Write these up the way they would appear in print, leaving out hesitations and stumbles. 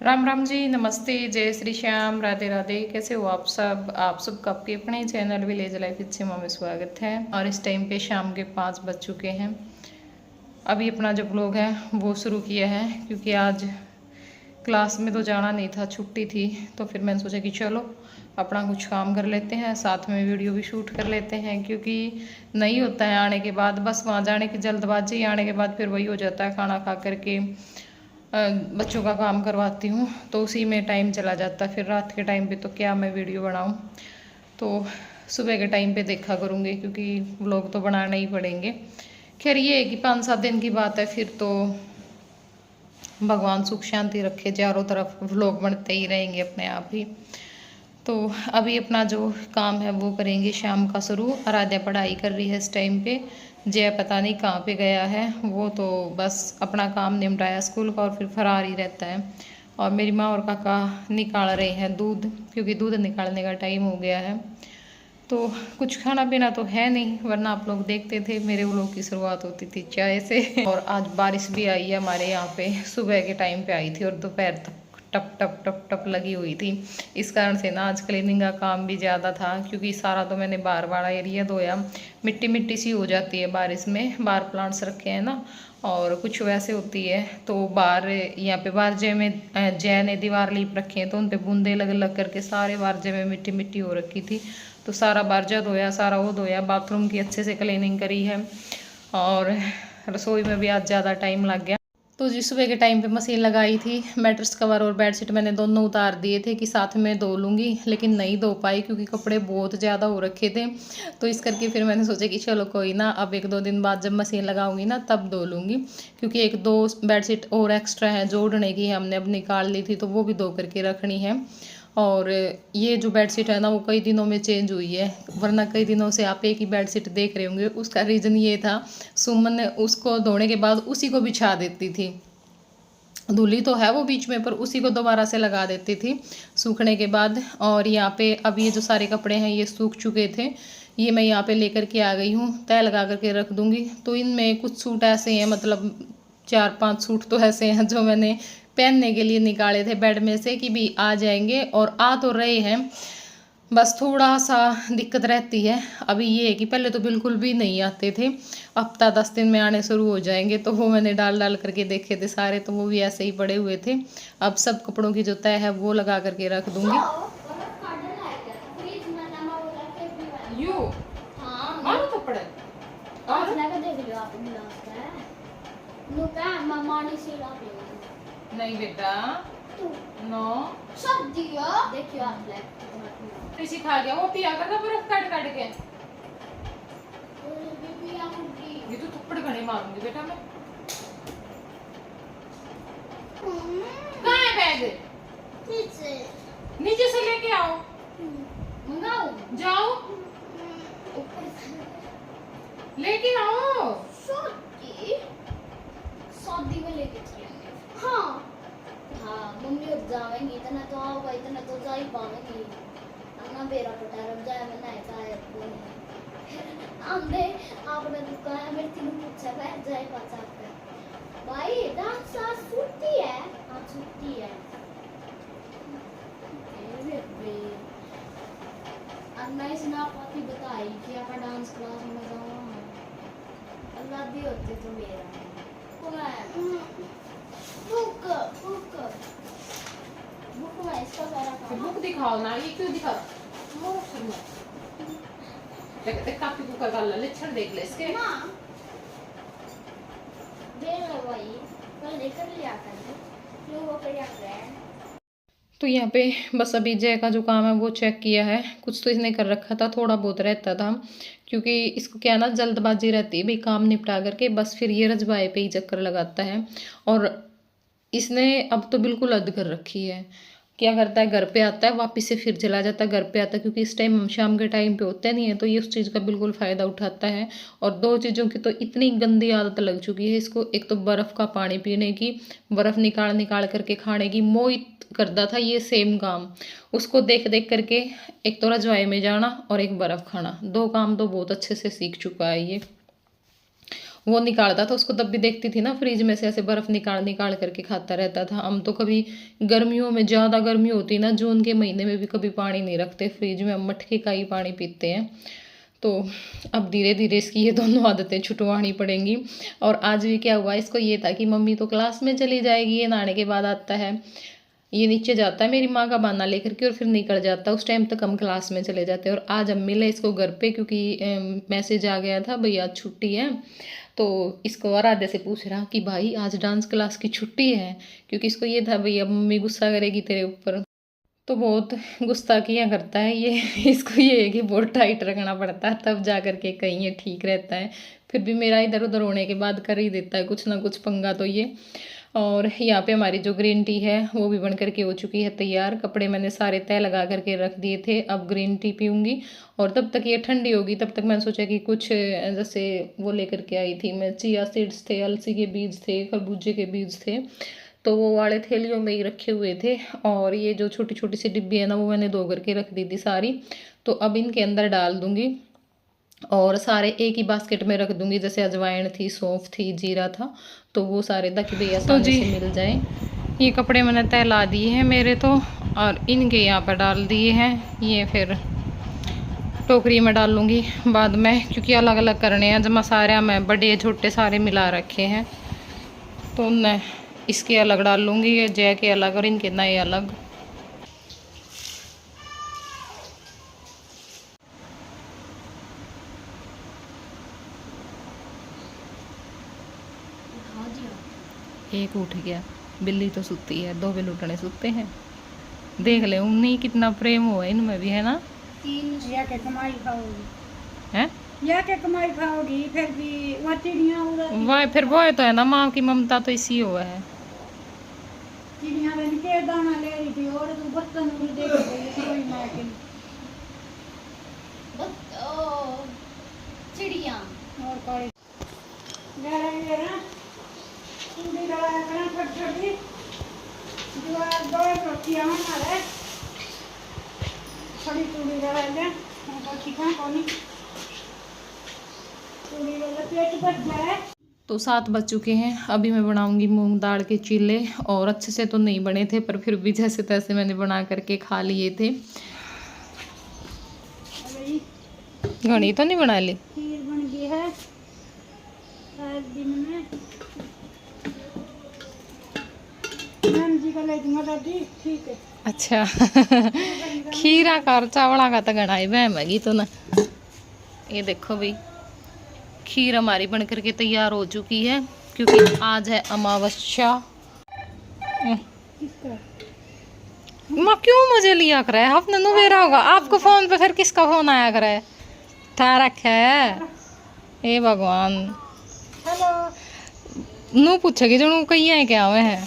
राम राम जी, नमस्ते, जय श्री श्याम, राधे राधे। कैसे हो आप सब? आप सबका आपके अपने चैनल विलेज लाइफ सिमा में स्वागत है। और इस टाइम पे शाम के 5 बज चुके हैं। अभी अपना जो ब्लॉग है वो शुरू किया है, क्योंकि आज क्लास में तो जाना नहीं था, छुट्टी थी। तो फिर मैंने सोचा कि चलो अपना कुछ काम कर लेते हैं, साथ में वीडियो भी शूट कर लेते हैं, क्योंकि नहीं होता है आने के बाद, बस वहाँ जाने की जल्दबाजी, आने के बाद फिर वही हो जाता है, खाना खा करके बच्चों का काम करवाती हूँ तो उसी में टाइम चला जाता है। फिर रात के टाइम पे तो क्या मैं वीडियो बनाऊँ, तो सुबह के टाइम पे देखा करूँगी, क्योंकि व्लॉग तो बनाने ही पड़ेंगे। खैर ये है कि 5-7 दिन की बात है, फिर तो भगवान सुख शांति रखे, चारों तरफ व्लॉग बनते ही रहेंगे अपने आप ही। तो अभी अपना जो काम है वो करेंगे शाम का शुरू। आराध्या पढ़ाई कर रही है इस टाइम पे। जय पता नहीं कहाँ पे गया है, वो तो बस अपना काम निपटाया स्कूल का और फिर फरार ही रहता है। और मेरी माँ और काका निकाल रहे हैं दूध, क्योंकि दूध निकालने का टाइम हो गया है। तो कुछ खाना पीना तो है नहीं, वरना आप लोग देखते थे मेरे व्लॉग की शुरुआत होती थी चाय से। और आज बारिश भी आई है हमारे यहाँ पे, सुबह के टाइम पे आई थी और दोपहर तक टप टप टप टप लगी हुई थी। इस कारण से ना आज क्लीनिंग का काम भी ज़्यादा था, क्योंकि सारा तो मैंने बार वाला एरिया धोया। मिट्टी मिट्टी सी हो जाती है बारिश में, बाहर प्लांट्स रखे हैं ना, और कुछ वैसे होती है। तो बाहर यहाँ पे बारजे में जय ने दीवार लीप रखी है, तो उन पे बूंदे लग लग करके सारे बारजे में मिट्टी मिट्टी हो रखी थी। तो सारा बारजा धोया, सारा वो धोया, बाथरूम की अच्छे से क्लीनिंग करी है। और रसोई में भी आज ज़्यादा टाइम लग गया। तो जी सुबह के टाइम पे मशीन लगाई थी, मैट्रेस कवर और बेडशीट मैंने दोनों उतार दिए थे कि साथ में धो लूँगी, लेकिन नहीं धो पाई क्योंकि कपड़े बहुत ज़्यादा हो रखे थे। तो इस करके फिर मैंने सोचा कि चलो कोई ना, अब 1-2 दिन बाद जब मशीन लगाऊंगी ना तब धो लूँगी, क्योंकि 1-2 बेडशीट और एक्स्ट्रा है जो ओढ़ने की हमने अब निकाल ली थी, तो वो भी धो करके रखनी है। और ये जो बेडशीट है ना वो कई दिनों में चेंज हुई है, वरना कई दिनों से आप एक ही बेडशीट देख रहे होंगे। उसका रीज़न ये था, सुमन ने उसको धोने के बाद उसी को बिछा देती थी। धुली तो है वो बीच में, पर उसी को दोबारा से लगा देती थी सूखने के बाद। और यहाँ पे अब ये जो सारे कपड़े हैं ये सूख चुके थे, ये मैं यहाँ पे लेकर के आ गई हूँ, तय लगा करके रख दूँगी। तो इनमें कुछ सूट ऐसे हैं, मतलब 4-5 सूट तो ऐसे हैं जो मैंने पहनने के लिए निकाले थे बेड में से कि भी आ जाएंगे, और आ तो रहे हैं, बस थोड़ा सा दिक्कत रहती है। अभी ये है कि पहले तो बिल्कुल भी नहीं आते थे, हफ्ता 10 दिन में आने शुरू हो जाएंगे। तो वो मैंने डाल डाल करके देखे थे सारे, तो वो भी ऐसे ही पड़े हुए थे। अब सब कपड़ों की जो तय है वो लगा करके रख दूंगी। यू हाँ कपड़े और नहीं बेटा, नो सब दिया, देखियो आप ले सिखा गया वो पिया करना बर्फ काट काट के। ये तो थप्पड़ घने मारूंगी बेटा मैं। कहाँ है बैग? नीचे से लेके आओ, मंगाओ, जाओ लेके आओ। शादी में लेके चलेंगे। हाँ हाँ मम्मी अब जाएंगी, इतना तो आओगा, इतना तो जा ही पाएंगी। अन्ना बेरा पटा रख जाए, मैं नहीं पाए हमने आपने दुकान में तीनों पूछा बैठ जाए बचा कर भाई डांस आज छुट्टी है। हाँ छुट्टी है। अन्ना इसने आपकी बताई कि आप डांस क्लास में जाओ, अल्लाह भी होते तो मेरा बुक बुक बुक में इसका सारा बुक दिखाओ ना, ये क्यों दिखा देख कापी को कर ला, लक्षण देख ले इसके मां दे लो भाई, कल लेकर लिया कर लो वो कर फ्रेंड। तो यहाँ पे बस अभी जय का जो काम है वो चेक किया है। कुछ तो इसने कर रखा था, थोड़ा बहुत रहता था, क्योंकि इसको क्या ना जल्दबाजी रहती है भाई, काम निपटा करके बस फिर ये रजवाए पे ही चक्कर लगाता है। और इसने अब तो बिल्कुल हद कर रखी है, क्या करता है घर पे आता है वापस से फिर चला जाता है, घर पे आता है, क्योंकि इस टाइम हम शाम के टाइम पे होते नहीं है, तो ये उस चीज़ का बिल्कुल फ़ायदा उठाता है। और 2 चीज़ों की तो इतनी गंदी आदत लग चुकी है इसको, एक तो बर्फ़ का पानी पीने की, बर्फ़ निकाल निकाल करके खाने की, मोहित करता था ये सेम काम उसको देख देख करके। एक तो रजवाए में जाना और एक बर्फ़ खाना, 2 काम तो बहुत अच्छे से सीख चुका है ये। वो निकालता था उसको, तब भी देखती थी ना फ्रिज में से ऐसे बर्फ़ निकाल निकाल करके खाता रहता था। हम तो कभी गर्मियों में, ज़्यादा गर्मी होती ना जून के महीने में भी, कभी पानी नहीं रखते फ्रिज में, हम मटके का ही पानी पीते हैं। तो अब धीरे धीरे इसकी ये दोनों आदतें छुटवानी पड़ेंगी। और आज भी क्या हुआ, इसको ये था कि मम्मी तो क्लास में चली जाएगी, ये नहाने के बाद आता है, ये नीचे जाता है मेरी माँ का बहाना लेकर के और फिर निकल जाता है। उस टाइम तक हम क्लास में चले जाते हैं। और आज हम मिले इसको घर पे, क्योंकि मैसेज आ गया था भाई आज छुट्टी है। तो इसको आराध्या से पूछ रहा कि भाई आज डांस क्लास की छुट्टी है, क्योंकि इसको ये था भाई अब मम्मी गुस्सा करेगी तेरे ऊपर। तो बहुत गुस्ताखियाँ करता है ये इसको ये है कि बहुत टाइट रखना पड़ता है, तब जा कर के कहीं ये ठीक रहता है। फिर भी मेरा इधर उधर होने के बाद कर ही देता है कुछ ना कुछ पंगा तो ये। और यहाँ पे हमारी जो ग्रीन टी है वो भी बन करके हो चुकी है तैयार। कपड़े मैंने सारे तय लगा करके रख दिए थे, अब ग्रीन टी पीऊँगी। और तब तक ये ठंडी होगी, तब तक मैंने सोचा कि कुछ जैसे वो लेकर के आई थी मैं, चिया सीड्स थे, अलसी के बीज थे, खरबूजे के बीज थे, तो वो वाले थैलियों में ही रखे हुए थे। और ये जो छोटी छोटी सी डिब्बी है ना, वो मैंने धो करके रख दी थी सारी। तो अब इनके अंदर डाल दूँगी और सारे एक ही बास्केट में रख दूँगी। जैसे अजवाइन थी, सौंफ थी, जीरा था, तो वो सारे ताकि भाई आसानी से मिल जाए। ये कपड़े मैंने तैला दिए हैं मेरे तो, और इनके यहाँ पर डाल दिए हैं। ये फिर टोकरी में डाल लूँगी बाद में, क्योंकि अलग अलग करने हैं। जमा सारे मैं बड़े छोटे सारे मिला रखे हैं, तो मैं इसके अलग डाल लूँगी, ये जय के अलग और इनके नए अलग। एक उठ गया, बिल्ली तो सुती है, दो बिल्लुटने सुते हैं। देख ले उन्हीं कितना प्रेम हुआ इनमें भी, है ना। या के कमाई खाओगी है या के कमाई खाओगी, फिर भी वहाँ चिड़िया उड़ती, वाह, फिर वो तो है ना, माँ की ममता तो इसी हुआ है। चिड़िया बन के दाना ले रही थी और तू बर्तन भी देख रही कोई माँ के चिड़िया और कोई गरा चूड़ी लगाया करना छोटी छोटी जो दो रोटियां हमारे थोड़ी चूड़ी लगा ले और चिकन कोनी चूड़ी वाला पेट भर जाए। तो 7 बज चुके हैं, अभी मैं बनाऊंगी मूंग दाल के चीले। और अच्छे से तो नहीं बने थे, पर फिर भी जैसे तैसे मैंने बना करके खा लिए थे। घनी तो नहीं बना ली, खीर बन गई है आज दिन में। मैम जी का ले दूंगा दादी, ठीक है। अच्छा खीरा का और चावला का तो घना ही बहम हैगी तो ना। ये देखो भाई, खीर हमारी बन करके तैयार हो चुकी है, क्योंकि आज है अमावस्या। माँ क्यों मुझे लिया करे, आपने नुबेरा होगा, आपको फोन पे फिर किसका फोन आया करे, ठारक है। ए भगवान, हेलो नू पूछेगी जो कहीं है क्या हुए हैं।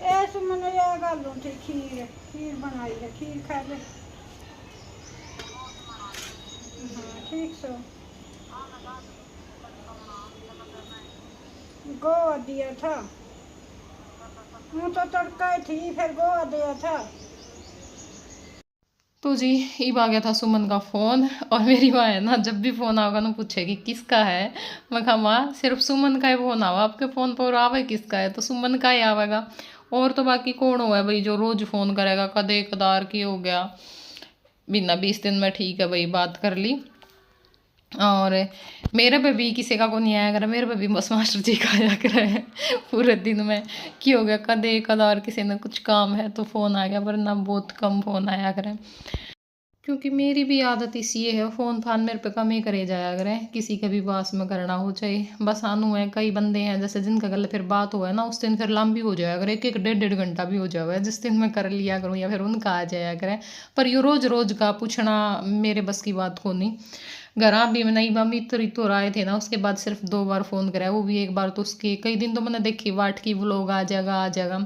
ए सुमन या गालों थे खीर खीर बनाई है, खीर खा ले। हाँ ठीक सो गोवा दिया था, वो तो तड़का थी फिर गोवा दिया था। तो जी अब आ गया था सुमन का फ़ोन, और मेरी माँ है ना, जब भी फ़ोन आएगा ना पूछेगी किसका है। मैं कहा माँ सिर्फ सुमन का ही फ़ोन आवा आपके फ़ोन पर, आवे किसका है तो सुमन का ही आवेगा। और तो बाकी कौन हुआ है भाई जो रोज़ फ़ोन करेगा, कदे कदार की हो गया, बिना 20 दिन में ठीक है भाई बात कर ली। और मेरे पे भी किसी का को नहीं आया करे, मेरे पे भी बस मास्टर जी का आया करे पूरे दिन में। की हो गया कदे कदार किसी ने कुछ काम है तो फ़ोन आ गया, वरना बहुत कम फ़ोन आया करे। क्योंकि मेरी भी आदत इसी है, फ़ोन फान मेरे पे कम ही करे जाया करें, किसी के भी पास में करना हो चाहे। बस आनू है, कई बंदे हैं जैसे जिनका गल फिर बात हुआ है ना, उस दिन फिर लंबी हो जाया करे, एक एक डेढ़ डेढ़ घंटा भी हो जाए जिस दिन मैं कर लिया करूँ, या फिर उनका आ जाया करें। पर ये रोज़ रोज़ का पूछना मेरे बस की बात को नहीं। घर भी मैं नहीं मम्मी तो आए थे ना, उसके बाद सिर्फ 2 बार फ़ोन कराया, वो भी एक बार तो उसके कई दिन तो मैंने देखी वाट की व्लॉग आ जाएगा।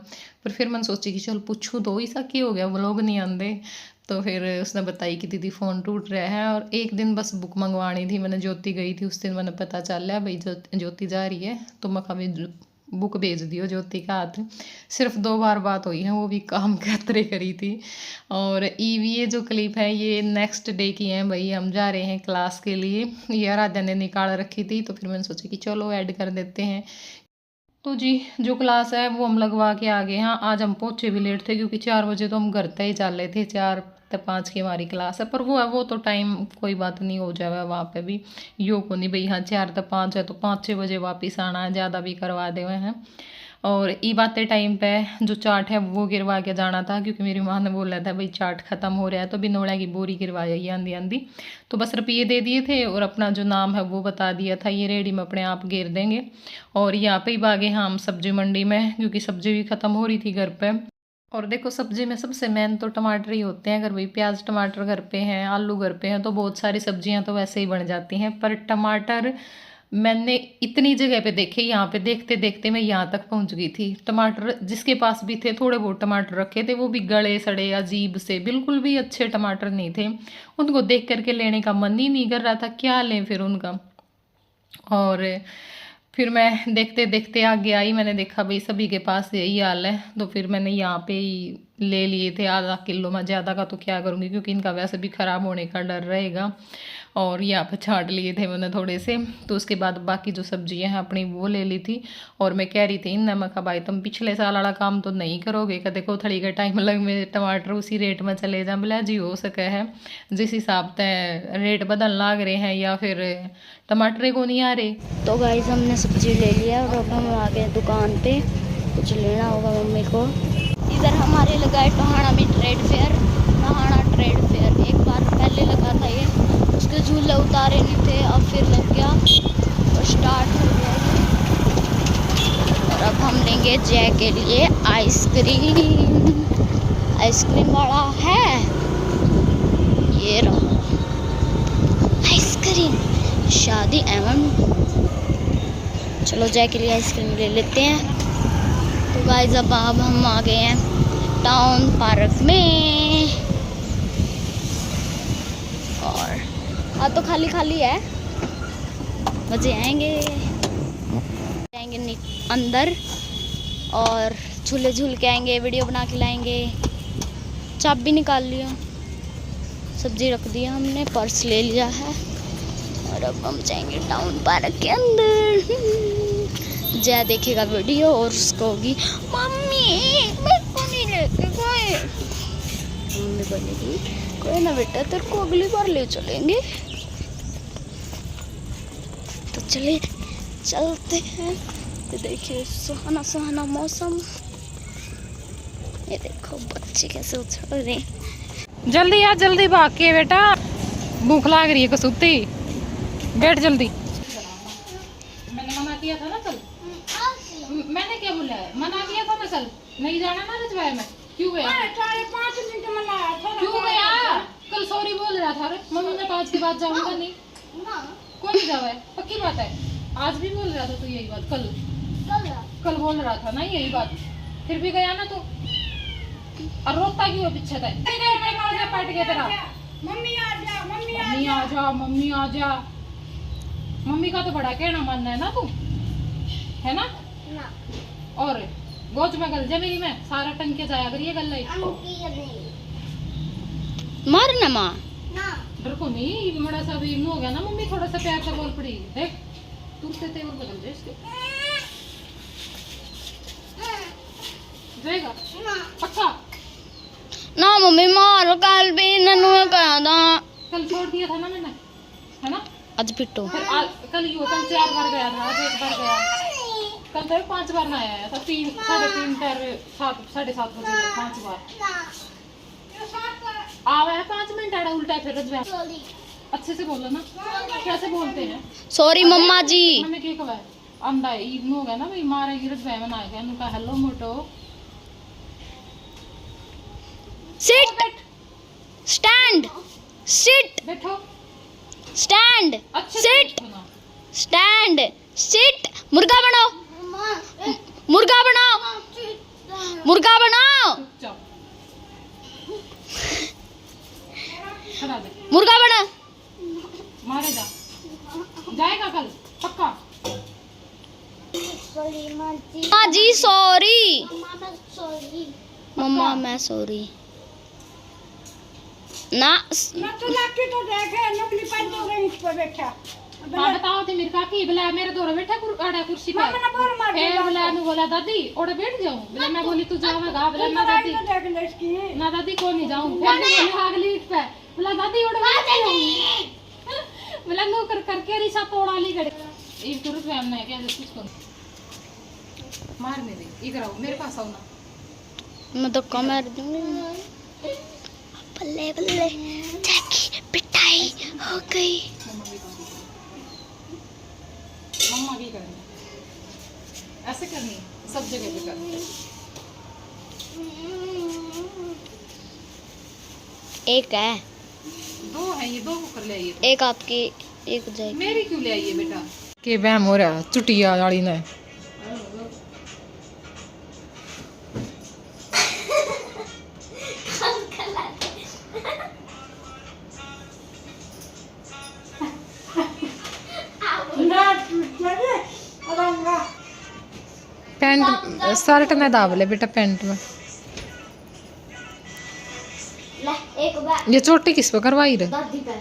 पर फिर मैंने सोची कि चल पूछूँ तो ऐसा क्यों हो गया व्लॉग नहीं आते। तो फिर उसने बताई कि दीदी फ़ोन टूट रहा है। और एक दिन बस बुक मंगवानी थी मैंने, ज्योति गई थी उस दिन मैंने पता चल लिया भाई ज्योति जा रही है, तो मैं कभी बुक भेज दियो ज्योति का हाथ। सिर्फ 2 बार बात हुई है, वो भी काम खातरे करी थी। और ये जो क्लिप है ये नेक्स्ट डे की है भाई, हम जा रहे हैं क्लास के लिए। ये आराध्या ने निकाल रखी थी तो फिर मैंने सोचा कि चलो ऐड कर देते हैं। तो जी जो क्लास है वो हम लगवा के आ गए। हाँ आज हम पहुँचे भी लेट थे क्योंकि 4 बजे तो हम घर तक ही चल रहे थे, 4 से 5 की हमारी क्लास है। पर वो तो टाइम कोई बात नहीं, हो जाएगा वहाँ पे भी। यो को नहीं भाई, हाँ 4 से 5 है तो 5-6 बजे वापस आना है, ज़्यादा भी करवा दे हुए हैं। और ई बातें टाइम पे जो चाट है वो गिरवा के जाना था क्योंकि मेरी माँ ने बोला था भाई चाट ख़त्म हो रहा है, तो बिनोड़ा की बोरी गिरवाई आंधी आंधी। तो बस रुपये दे दिए थे और अपना जो नाम है वो बता दिया था, ये रेडी में अपने आप गिर देंगे। और यहाँ पे ही भागे हम सब्जी मंडी में क्योंकि सब्जी भी ख़त्म हो रही थी घर पे। और देखो सब्जी में सबसे मेन तो टमाटर ही होते हैं। अगर भाई प्याज टमाटर घर पे हैं, आलू घर पे हैं तो बहुत सारी सब्जियां तो वैसे ही बन जाती हैं। पर टमाटर मैंने इतनी जगह पे देखे, यहाँ पे देखते देखते मैं यहाँ तक पहुँच गई थी। टमाटर जिसके पास भी थे, थोड़े बहुत टमाटर रखे थे, वो भी गले सड़े अजीब से, बिल्कुल भी अच्छे टमाटर नहीं थे। उनको देख करके लेने का मन ही नहीं कर रहा था, क्या लें फिर उनका। और फिर मैं देखते देखते आगे आई, मैंने देखा भाई सभी के पास यही हाल है, तो फिर मैंने यहाँ पे ही ले लिए थे आधा किलो में। ज़्यादा का तो क्या करूँगी क्योंकि इनका वैसे भी ख़राब होने का डर रहेगा। और यहाँ पे छांट लिए थे मैंने थोड़े से। तो उसके बाद बाकी जो सब्जियाँ हैं अपनी वो ले ली थी। और मैं कह रही थी इन मैं कहा भाई तुम पिछले साल वाला काम तो नहीं करोगे, क्या देखो थोड़ी का टाइम लग मेरे टमाटर उसी रेट में चले जाए। बोला जी हो सके है, जिस हिसाब से रेट बदल लाग रहे हैं या फिर टमाटर को नहीं आ रहे। तो गाइस हमने सब्जी ले लिया और अब हम आ गए दुकान पे, कुछ लेना होगा मम्मी को। इधर हमारे लगा है टोहाना में trade fair, Tohana trade fair. एक बार पहले लगा था ये, उसके झूले उतारे नहीं थे, अब फिर लग गया और स्टार्ट हो गया। और अब हम लेंगे जय के लिए आइसक्रीम। आइसक्रीम वाला है ये रहा आइसक्रीम, शादी एवं। चलो जय के लिए आइसक्रीम ले लेते हैं। तो गाइस अब हम आ गए हैं टाउन पार्क में। और आज तो खाली खाली है, मजे आएंगे अंदर और झूले झूल के आएंगे, वीडियो बना के लाएंगे। चाबी निकाल लिया, सब्जी रख दिया हमने, पर्स ले लिया है और अब हम जाएंगे टाउन पार्क के अंदर। जया देखेगा वीडियो और उसको होगी मम्मी मेरे को नहीं लेके गए। मम्मी बोलेगी कोई ना बेटा तेरे को अगली बार ले चलेंगे। तो चलिए चलते हैं। ये देखिए सुहाना सुहाना मौसम, ये देखो बच्चे कैसे उछल रहे हैं। जल्दी आ, जल्दी भाग के बेटा, भूख लाग रही है कसुती, बैठ जल्दी। मैंने मना किया था ना कल, मैंने क्या बोला है, मना किया था ना कल नहीं जाना ना रजवाया में। क्यों गया? 5 मिनट में लाया था। क्यों गया? कल सॉरी बोल रहा था। मम्मी मैं 5 के बाद जाऊंगा नहीं। कौन नहीं जावा है? पक्की बात है। आज भी बोल रहा था तो यही बात, कल बोल रहा था ना यही बात, फिर भी गया ना तो। और रोता क्यों है पीछे तक? पट गया तेरा। मम्मी आ जा, मम्मी आ मम्मी आ जा, मम्मी आ जा। मम्मी का तो बड़ा कहना मानना है ना तू, है ना? और गोच में गल जा मेरी, में सारा टंग के जाया करिए गल मार ना माँ डर को नहीं, बड़ा सा भी हो गया ना मम्मी, थोड़ा सा प्यार से बोल पड़ी। देख तुरते तेवर बदल जाए इसके, जाएगा पक्का ना मम्मी मार। कल भी ननू कहा था, कल छोड़ दिया था ना मैंने, है ना? आज पिटो। फिर कल ही कल 4 बार गया था, आज 1 बार गया। कल तो 5 बार ना आया था, 3 साढ़े 3 7 साढ़े 7 बजे 5 बार आवा है। 5 मिनट आड़ा उल्टा फिर रजवा। अच्छे से बोलो ना, कैसे बोलते हैं? सॉरी मम्मा जी। हमें क्या कहा अंधा ईद हो गया ना भाई, मारेगी रजवा में ना गया उनका। Hello Moto sit stand sit बैठो, स्टैंड अच्छे से सिट बैठो ना। Stand sit. मुर्गा बनाओ, मुर्गा बनाओ, मुर्गा बनाओ, चुपचाप खड़ा दे, मुर्गा बना। मारे जा, जाएगा कल पक्का। मैं सॉरी ना मैं तो लाके तो देखे नकली पैंट हो गई इस पर बैठा हाँ बताओ ती मेरे काकी बोला मेरे दोरे बैठा कुर्सी पे मामा ना बोल मार फिर बोला मैं बोला दादी ओड़े बैठ जाऊं बोला मैं बोली तू जावेगा बोला ना दादी तो देख ले इसकी ना दादी को नहीं जाऊं फिर बोला अगली ईंट पे बोला दादी ओड़े बैठ जाऊं बोला नो करके रिसा तोड़ा ली गड़े एक तो रुपया हमने क्या कुछ को मारने दे इधर आओ मेरे पास आओ ना मैं धक्का मार दूंगी बल्ले बल्ले जैकी पिटाई हो गई मम्मा भी करनी ऐसे करनी सब जगह पे करनी एक है दो है ये दो कुकर ले आइए एक आपकी एक जाएगी मेरी क्यों ले आइए बेटा के वहम हो रहा चुटिया वाली ने ना चले अरंगा पैंट शर्ट में दाब ले बेटा पैंट में ले एक बार ये चोटी किस पे करवाई रे दादी पे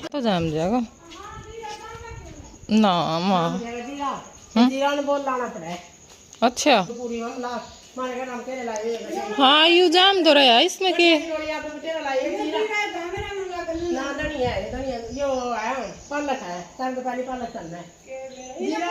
तो जाम जाएगा ना माँ जीरा ने बोल लाना पड़ा है अच्छा पूरी हमला मारे का नाम के लाए हाँ यू जाम दो रहा इसमें के या तो तेरा लाए ना धनिया है धनिया यो है पालक है सर्द पानी पालक चलना है जीरा